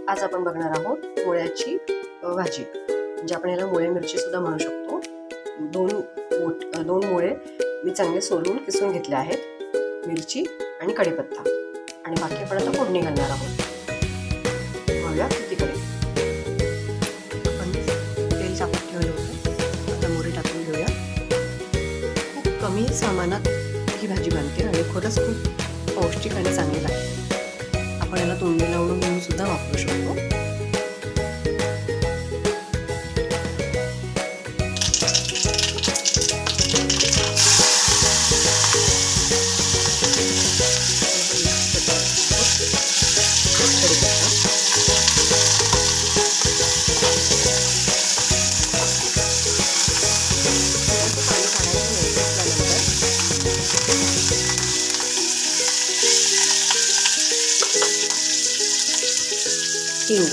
आज आपण बघणार आहोत मुळ्याची भाजी, म्हणजे आपण याला मुळे मिरची सुद्धा म्हणू शकतो। दोन मुळे मी चांगले सोलून किसून घेतले आहेत, मिरची आणि कढीपत्ता, आणि बाकी आपण आता फोडणी घालणार आहोत। बघूया किती कढी आपण तेल टाकून ठेवलं होतं, आता मोहरी टाकून घेऊया। खूप कमी सामानात ही भाजी बनते आणि खरंच खूप पौष्टिक आणि चांगली लागते। आपण याला तोंडी लावून म्हणून सुद्धा वापरू शकतो। हिंग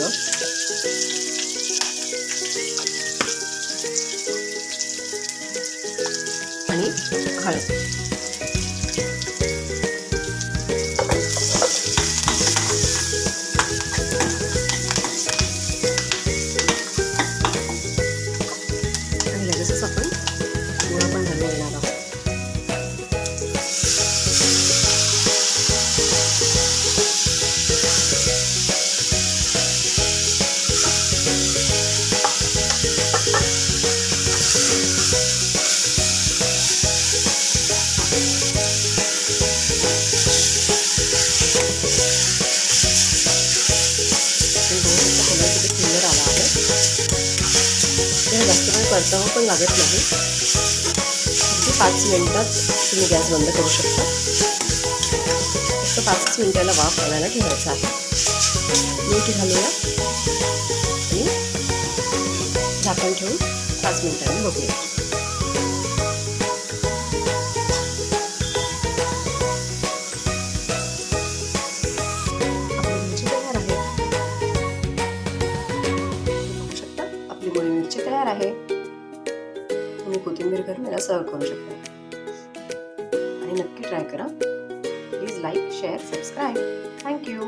आणि हळद, आणि लगेचच आपण गुळ पण घालून घेणार आहोत। जास्त वेळ परतावं पण लागत नाही, अगदी 5 मिनिटात तुम्ही गॅस बंद करू शकता। फक्त 5 मिनिटाला वाफ घालायला ठेवायचं आहे। मीठ घालूया आणि झाकण ठेवून 5 मिनिटांनी बघूया। मुळे मिरची तयार आहे। तुम्ही कोथिंबीर घालून याला सर्व करू शकता, आणि नक्की ट्राय करा। Please like, share, subscribe. Thank you.